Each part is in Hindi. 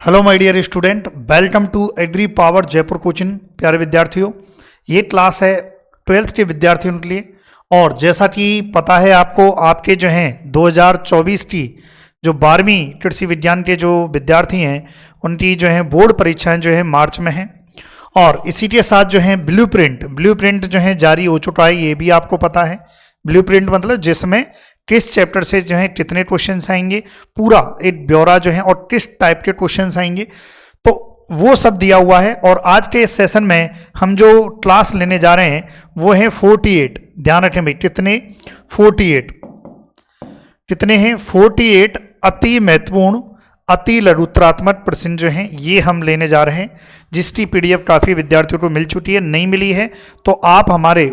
Hello my dear student, welcome to agri power Jaipur coaching. प्यारे विद्यार्थियों, ये क्लास है 12th के विद्यार्थियों के लिए। और जैसा कि पता है आपको, आपके जो हैं 2024 की जो 12वीं कृषि विज्ञान के जो विद्यार्थी हैं उनकी जो है बोर्ड परीक्षाएं जो है मार्च में हैं। और इसी के साथ जो है ब्लूप्रिंट जो है जारी हो चुका है, ये भी आपको पता है। ब्लूप्रिंट मतलब जिसमें किस चैप्टर से जो है कितने क्वेश्चंस आएंगे, पूरा एक ब्यौरा जो है और किस टाइप के क्वेश्चंस आएंगे, तो वो सब दिया हुआ है। और आज के इस सेशन में हम जो क्लास लेने जा रहे हैं वो है 48। ध्यान रखें भाई, कितने 48 कितने हैं 48 अति महत्वपूर्ण अति लघुत्तरात्मक प्रश्न जो हैं ये हम लेने जा रहे हैं, जिसकी पीडीएफ काफ़ी विद्यार्थियों को मिल चुकी है। नहीं मिली है तो आप हमारे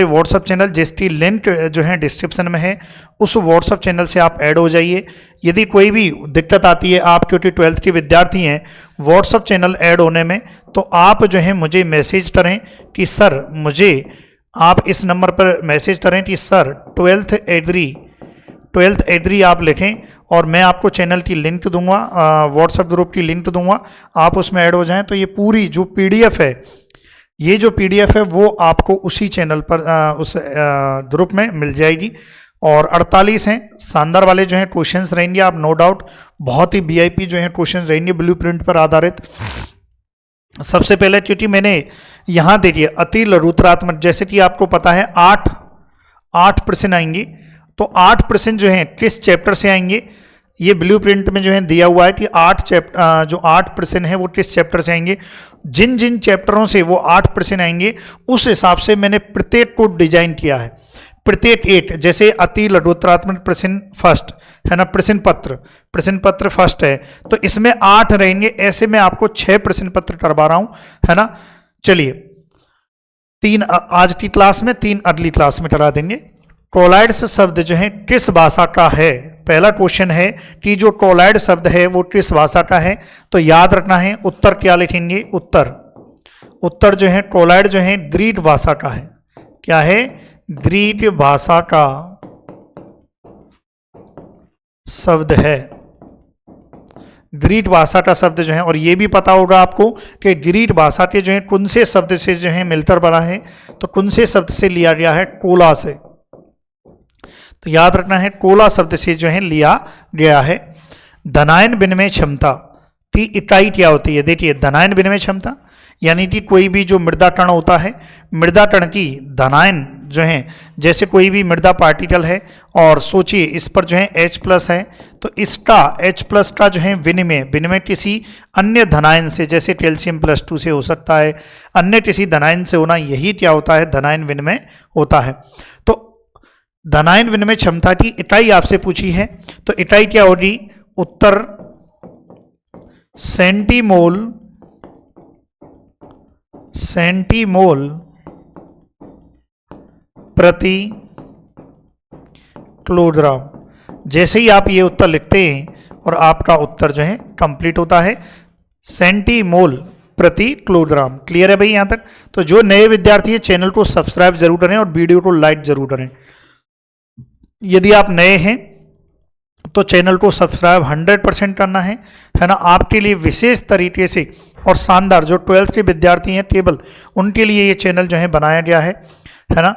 व्हाट्सअप चैनल जिसकी लिंक जो है डिस्क्रिप्शन में है, उस व्हाट्सअप चैनल से आप ऐड हो जाइए। यदि कोई भी दिक्कत आती है, आप क्योंकि 12th के विद्यार्थी हैं व्हाट्सअप चैनल ऐड होने में, तो आप जो है मुझे मैसेज करें कि सर मुझे, आप इस नंबर पर मैसेज करें कि सर 12th एग्री आप लिखें और मैं आपको चैनल की लिंक दूंगा, व्हाट्सएप ग्रुप की लिंक दूंगा, आप उसमें ऐड हो जाएं। तो ये पूरी जो पीडीएफ है, ये जो पीडीएफ है वो आपको उसी चैनल पर उस ग्रुप में मिल जाएगी। और 48 हैं शानदार वाले जो हैं क्वेश्चंस रहेंगे, आप नो डाउट बहुत ही वीआईपी जो हैं क्वेश्चंस रहेंगे ब्लूप्रिंट पर आधारित। सबसे पहले क्योंकि मैंने यहाँ देखिए अति लघुत्तरात्मक, जैसे कि आपको पता है 8 प्रश्न आएंगे, तो 8 प्रश्न जो हैं किस चैप्टर से आएंगे, ये ब्लूप्रिंट में जो है दिया हुआ है कि 8 प्रश्न है वो किस चैप्टर से आएंगे। जिन जिन चैप्टरों से वो 8 प्रश्न आएंगे उस हिसाब से मैंने प्रत्येक को डिजाइन किया है। प्रत्येक 8, जैसे अति लघुत्तरात्मक प्रश्न फर्स्ट है ना, प्रश्न पत्र फर्स्ट है, तो इसमें 8 रहेंगे। ऐसे मैं आपको 6 प्रश्न पत्र करवा रहा हूं, है ना। चलिए 3 आज की क्लास में, 3 अगली क्लास में करा देंगे। कोलॉइड्स शब्द जो है किस भाषा का है, पहला क्वेश्चन है कि जो कोलॉइड शब्द है वो किस भाषा का है। तो याद रखना है उत्तर क्या लिखेंगे, उत्तर जो है कोलॉइड जो है ग्रीक भाषा का है। क्या है? ग्रीक भाषा का शब्द है, ग्रीक भाषा का शब्द जो है। और ये भी पता होगा आपको कि ग्रीक भाषा के जो है कौन से शब्द से जो है मिलकर बना है, तो कौन से शब्द से लिया गया है, कोला से। तो याद रखना है कोला शब्द से जो है लिया गया है। धनायन विनिमय क्षमता की इकाई क्या होती है? देखिए धनायन विनिमय क्षमता यानी कि कोई भी जो मृदा कण होता है, मृदा कण की धनायन जो है, जैसे कोई भी मृदा पार्टिकल है और सोचिए इस पर जो है H+ है, तो इसका H+ का जो है विनिमय किसी अन्य धनायन से, जैसे कैल्शियम +2 से हो सकता है, अन्य किसी धनायन से होना, यही क्या होता है, धनायन विनिमय होता है। तो धनायन विनिमय क्षमता की इकाई आपसे पूछी है, तो इकाई क्या होगी? उत्तर सेंटीमोल प्रति किलोग्राम। जैसे ही आप ये उत्तर लिखते हैं और आपका उत्तर जो है कंप्लीट होता है, सेंटीमोल प्रति किलोग्राम। क्लियर है भाई यहां तक? तो जो नए विद्यार्थी हैं चैनल को सब्सक्राइब जरूर करें और वीडियो को लाइक जरूर करें। यदि आप नए हैं तो चैनल को सब्सक्राइब 100% करना है ना। आपके लिए विशेष तरीके से और शानदार जो 12th के विद्यार्थी हैं केवल उनके लिए ये चैनल जो है बनाया गया है ना।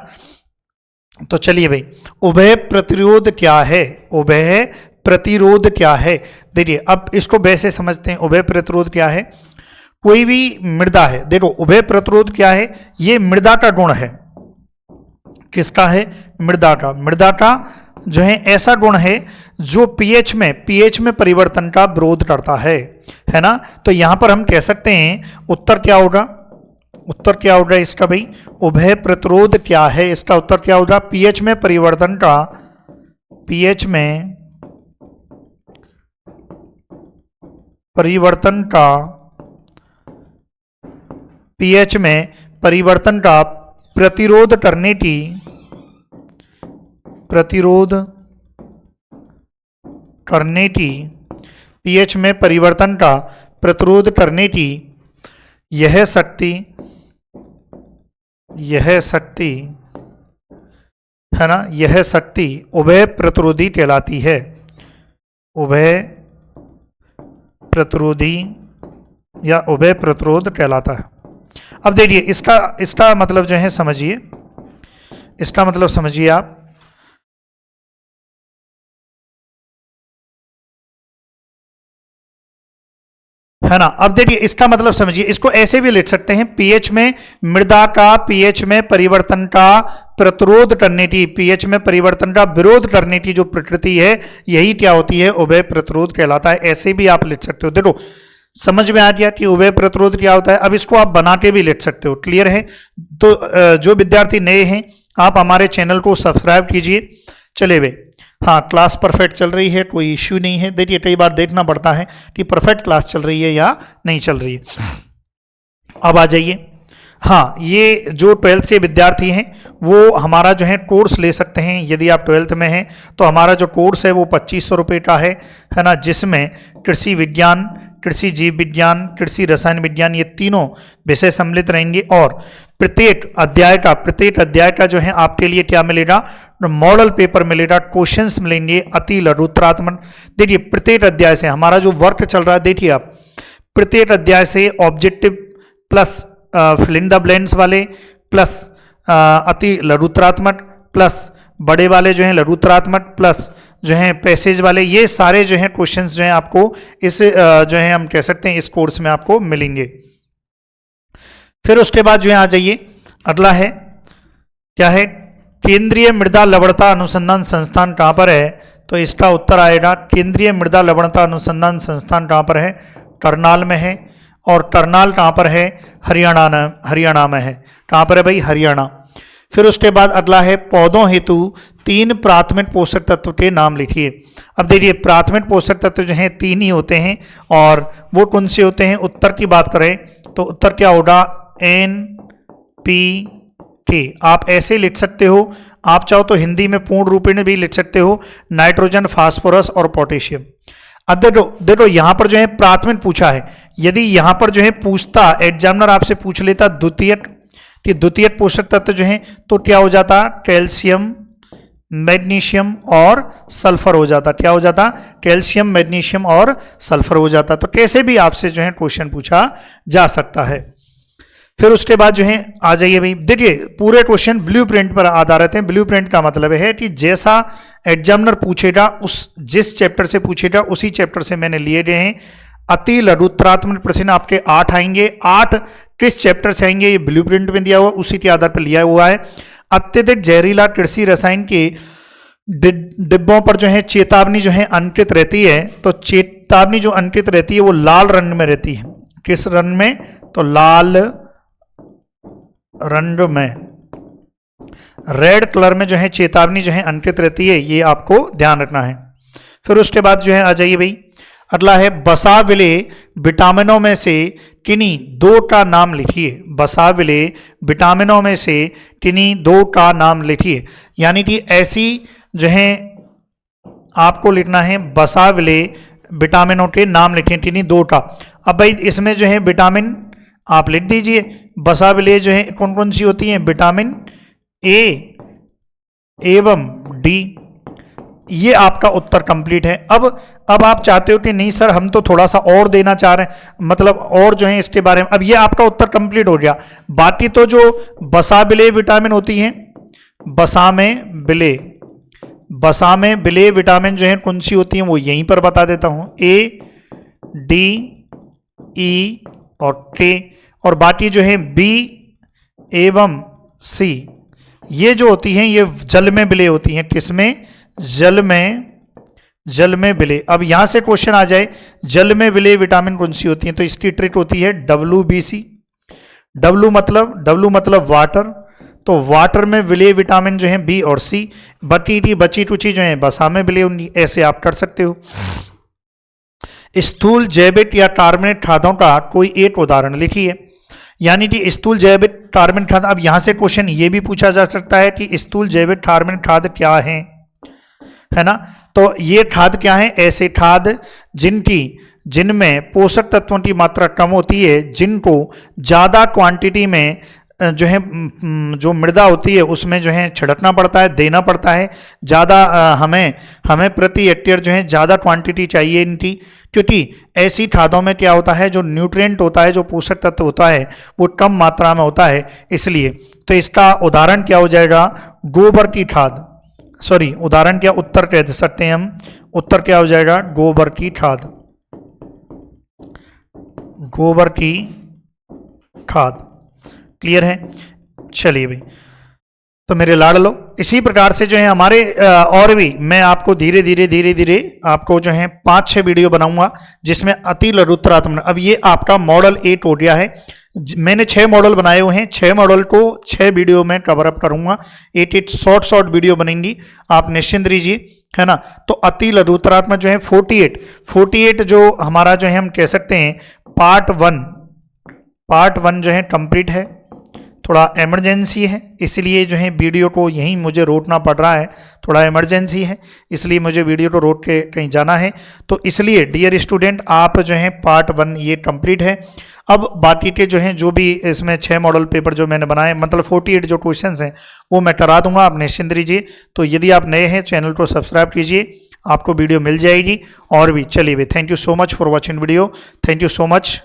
तो चलिए भाई, उभय प्रतिरोध क्या है? उभय प्रतिरोध क्या है? देखिए अब इसको वैसे समझते हैं, उभय प्रतिरोध क्या है? कोई भी मृदा है, देखो उभय प्रतिरोध क्या है, ये मृदा का गुण है। किसका है? मृदा का जो है ऐसा गुण है जो पीएच में परिवर्तन का विरोध करता है ना। तो यहां पर हम कह सकते हैं उत्तर क्या होगा इसका भाई? उभय प्रतिरोध क्या है? इसका उत्तर क्या होगा? पीएच में परिवर्तन का प्रतिरोध करने की पीएच में परिवर्तन का प्रतिरोध करने की यह शक्ति है ना, यह शक्ति उभय प्रतिरोधी कहलाती है। उभय प्रतिरोधी या उभय प्रतिरोध कहलाता है। अब देखिए इसका मतलब जो है समझिए, इसका मतलब समझिए आप, है ना। अब देखिए इसका मतलब समझिए, इसको ऐसे भी लिख सकते हैं, पीएच में मृदा का पीएच में परिवर्तन का प्रतिरोध करने की, पीएच में परिवर्तन का विरोध करने की जो प्रकृति है, यही क्या होती है, उभय प्रतिरोध कहलाता है। ऐसे भी आप लिख सकते हो। देखो समझ में आ गया कि उभय प्रतिरोध क्या होता है। अब इसको आप बना के भी लिख सकते हो। क्लियर है? तो जो विद्यार्थी नए हैं, आप हमारे चैनल को सब्सक्राइब कीजिए। चले वे, हाँ क्लास परफेक्ट चल रही है, कोई इश्यू नहीं है। देखिए कई बार देखना पड़ता है कि परफेक्ट क्लास चल रही है या नहीं चल रही है। अब आ जाइए, हाँ ये जो 12th के विद्यार्थी हैं वो हमारा जो है कोर्स ले सकते हैं। यदि आप 12th में हैं तो हमारा जो कोर्स है वो 2500 रुपये का है ना, जिसमें कृषि विज्ञान, कृषि जीव विज्ञान, कृषि रसायन विज्ञान, ये तीनों विषय सम्मिलित रहेंगे। और प्रत्येक अध्याय का जो है आपके लिए क्या मिलेगा, मॉडल पेपर मिलेगा, क्वेश्चंस मिलेंगे अति लघुत्रात्मक। देखिए प्रत्येक अध्याय से हमारा जो वर्क चल रहा है, देखिए आप प्रत्येक अध्याय से objective plus fill in the blanks वाले प्लस अति लघुत्रात्मक प्लस बड़े वाले जो हैं लघुत्रात्मक प्लस जो हैं पैसेज वाले, ये सारे जो हैं क्वेश्चंस जो हैं आपको इस जो है हम कह सकते हैं इस कोर्स में आपको मिलेंगे। फिर उसके बाद जो है आ जाइए, अगला है क्या है, केंद्रीय मृदा लवणता अनुसंधान संस्थान कहाँ पर है, तो इसका उत्तर आएगा केंद्रीय मृदा लवणता अनुसंधान संस्थान कहाँ पर है, करनाल में है। और करनाल कहाँ पर है, हरियाणा में है। कहाँ पर है भाई, हरियाणा। फिर उसके बाद अगला है पौधों हेतु 3 प्राथमिक पोषक तत्व के नाम लिखिए। अब देखिए प्राथमिक पोषक तत्व जो हैं 3 ही होते हैं, और वो कौन से होते हैं, उत्तर की बात करें तो उत्तर क्या होगा, NPK। आप ऐसे लिख सकते हो, आप चाहो तो हिंदी में पूर्ण रूप में भी लिख सकते हो, नाइट्रोजन, फास्फोरस और पोटेशियम। अब देखो यहाँ पर जो है प्राथमिक पूछा है, यदि यहाँ पर जो है पूछता एग्जामिनर आपसे पूछ लेता द्वितीयक कि द्वितीयक पोषक तत्व जो है, तो क्या हो जाता, कैल्शियम, मैग्नीशियम और सल्फर हो जाता। क्या हो जाता, कैल्शियम, मैग्नीशियम और सल्फर हो जाता। तो कैसे भी आपसे जो है क्वेश्चन पूछा जा सकता है। फिर उसके बाद जो है आ जाइए भाई, देखिए पूरे क्वेश्चन ब्लूप्रिंट पर आधारित हैं। ब्लूप्रिंट का मतलब है कि जैसा एग्जामिनर पूछेगा, उस जिस चैप्टर से पूछेगा उसी चैप्टर से मैंने लिए गए हैं। अति लघुत्रात्मक प्रश्न आपके 8 आएंगे। 8 किस चैप्टर से आएंगे, ये ब्लूप्रिंट में दिया हुआ, उसी के आधार पर लिया हुआ है। अत्यधिक जहरीला कृषि रसायन के डिब्बों पर जो है चेतावनी जो है अंकित रहती है। तो चेतावनी जो अंकित रहती है वो लाल रंग में रहती है। किस रंग में, तो लाल रंग में, रेड कलर में जो है चेतावनी जो है अंकित रहती है, ये आपको ध्यान रखना है। फिर उसके बाद जो है आ जाइए भाई, अगला है बसा विले विटामिनों में से किन्हीं 2 का नाम लिखिए। बसा विले विटामिनों में से किन्हीं 2 का नाम लिखिए, यानी कि ऐसी जो है आपको लिखना है बसा विले विटामिनों के नाम लिखें किन्हीं 2 का। अब भाई इसमें जो है विटामिन आप लिख दीजिए, बसा विले जो है कौन कौन सी होती हैं, विटामिन ए एवं डी। ये आपका उत्तर कंप्लीट है। अब आप चाहते हो कि नहीं सर हम तो थोड़ा सा और देना चाह रहे हैं, मतलब और जो है इसके बारे में, अब ये आपका उत्तर कंप्लीट हो गया। बाकी तो जो बसा विले विटामिन होती हैं, बसा में विले विटामिन जो है कौन सी होती हैं वो यहीं पर बता देता हूं, ए, डी, ई और के। और बाकी जो है बी एवं सी, ये जो होती हैं ये जल में विलय होती हैं। किसमें, जल में विलय। अब यहां से क्वेश्चन आ जाए जल में विलय विटामिन कौन सी होती हैं, तो इसकी ट्रिक होती है WBC। W मतलब वाटर, तो वाटर में विलय विटामिन जो है बी और सी। बची टुची जो है बसा में विलय होंगी। ऐसे आप कर सकते हो। स्थूल जैविक या कार्बनिक खादों का कोई एक उदाहरण लिखिए, यानी कि स्थूल जैविक कार्बनिक खाद। अब यहां से क्वेश्चन ये भी पूछा जा सकता है कि स्थूल जैविक कार्बनिक खाद क्या है ना। तो ये खाद क्या है, ऐसे खाद जिनमें पोषक तत्वों की मात्रा कम होती है, जिनको ज्यादा क्वांटिटी में जो है जो मृदा होती है उसमें जो है छिड़कना पड़ता है, देना पड़ता है ज़्यादा। हमें प्रति हेक्टेयर जो है ज़्यादा क्वांटिटी चाहिए इनकी, क्योंकि ऐसी खादों में क्या होता है, जो न्यूट्रिएंट होता है, जो पोषक तत्व होता है, वो कम मात्रा में होता है। इसलिए तो इसका उदाहरण क्या हो जाएगा, गोबर की खाद, सॉरी उदाहरण क्या, उत्तर कह सकते हैं हम। उत्तर क्या हो जाएगा, गोबर की खाद, गोबर की खाद। क्लियर है? चलिए भाई, तो मेरे लाडलो, इसी प्रकार से जो है हमारे और भी मैं आपको धीरे धीरे आपको जो है 5-6 वीडियो बनाऊंगा जिसमें अति लघुत्तरात्मक। अब ये आपका मॉडल 8 हो गया है। मैंने 6 मॉडल बनाए हुए हैं, 6 मॉडल को 6 वीडियो में कवर अप करूंगा। 8 शॉर्ट वीडियो बनेंगी, आप निश्चिंत रहिए, है ना। तो अति लघुत्तरात्मक जो है 48 जो हमारा जो है हम कह सकते हैं पार्ट वन जो है कंप्लीट है। थोड़ा इमरजेंसी है, इसलिए जो है वीडियो को यहीं मुझे रोकना पड़ रहा है, थोड़ा इमरजेंसी है, इसलिए मुझे वीडियो को रोक के कहीं जाना है। तो इसलिए डियर स्टूडेंट, आप जो है पार्ट 1 ये कंप्लीट है। अब बाकी के जो हैं, जो भी इसमें 6 मॉडल पेपर जो मैंने बनाए, मतलब 48 जो क्वेश्चंस हैं वो मैं करा दूंगा, आप निश्चिंत रहिए। तो यदि आप नए हैं चैनल को सब्सक्राइब कीजिए, आपको वीडियो मिल जाएगी। और भी चलिए, thank you so much for watching video, thank you so much.